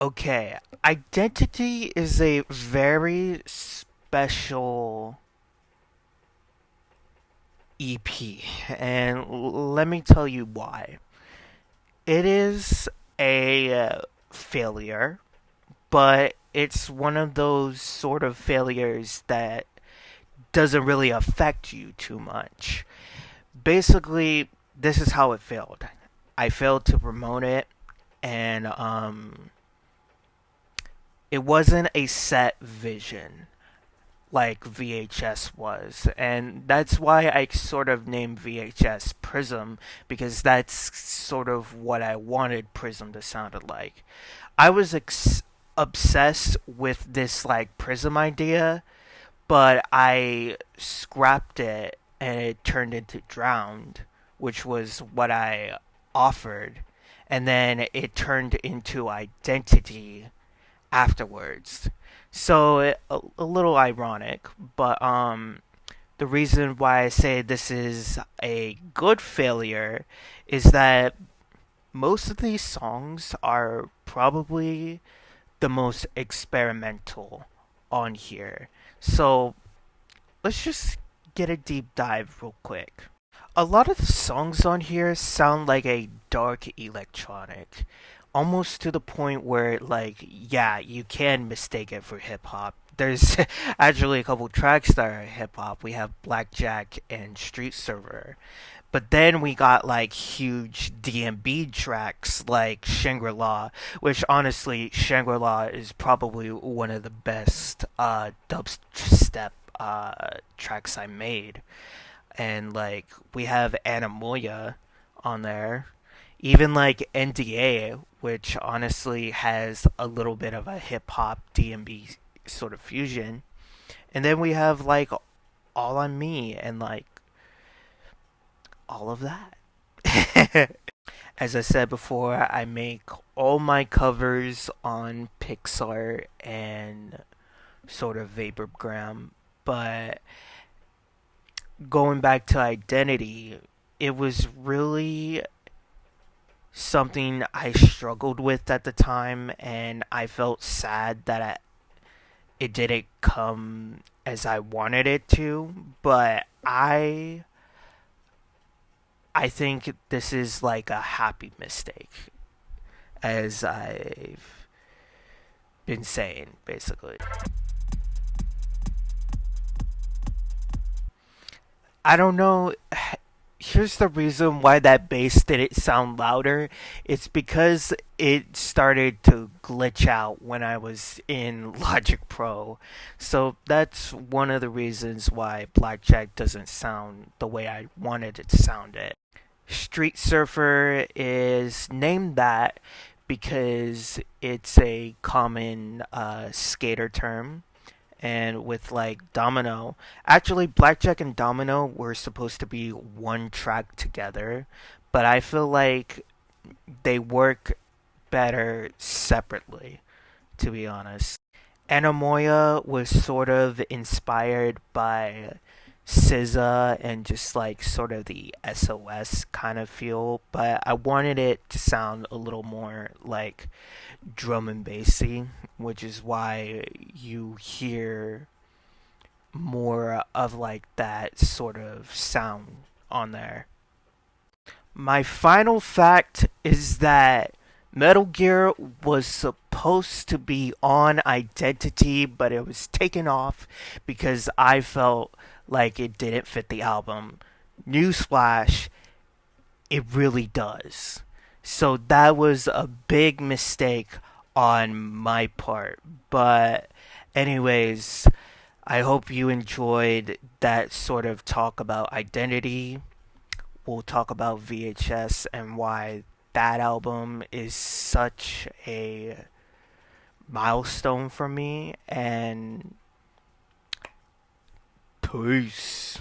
Okay, Identity is a very special EP, and let me tell you why. It is a failure, but it's one of those sort of failures that doesn't really affect you too much. Basically, this is how it failed. I failed to promote it, and it wasn't a set vision like VHS was. And that's why I sort of named VHS Prism, because that's sort of what I wanted Prism to sound like. I was obsessed with this like Prism idea, but I scrapped it and it turned into Drowned, which was what I offered. And then it turned into Identity afterwards. So a little ironic, but the reason why I say this is a good failure is that most of these songs are probably the most experimental on here. So let's just get a deep dive real quick. A lot of the songs on here sound like a dark electronic, almost to the point where, like, yeah, you can mistake it for hip hop. There's actually a couple tracks that are hip hop. We have Blackjack and Street Server. But then we got like huge DMB tracks like Shangri La, which honestly, Shangri La is probably one of the best dubstep tracks I made. And like we have Anamoya on there, even like NDA, which honestly has a little bit of a hip hop DMB sort of fusion. And then we have like All on Me and like all of that. As I said before, I make all my covers on Pixar and sort of Vaporgram, but going back to Identity, it was really something I struggled with at the time, and I felt sad that it didn't come as I wanted it to. But I think this is like a happy mistake, as I've been saying, basically. I don't know. Here's the reason why that bass didn't sound louder. It's because it started to glitch out when I was in Logic Pro. So that's one of the reasons why Blackjack doesn't sound the way I wanted it to sound it. Street Surfer is named that because it's a common skater term. And with like Domino, actually, Blackjack and Domino were supposed to be one track together, but I feel like they work better separately, to be honest. Anamoya was sort of inspired by SZA and just like sort of the SOS kind of feel, but I wanted it to sound a little more like drum and bassy, which is why you hear more of like that sort of sound on there. My final fact is that Metal Gear was supposed to be on Identity, but it was taken off because I felt like it didn't fit the album. Newsflash, it really does. So that was a big mistake on my part. But, anyways, I hope you enjoyed that sort of talk about Identity. We'll talk about VHS and why that album is such a milestone for me. And peace.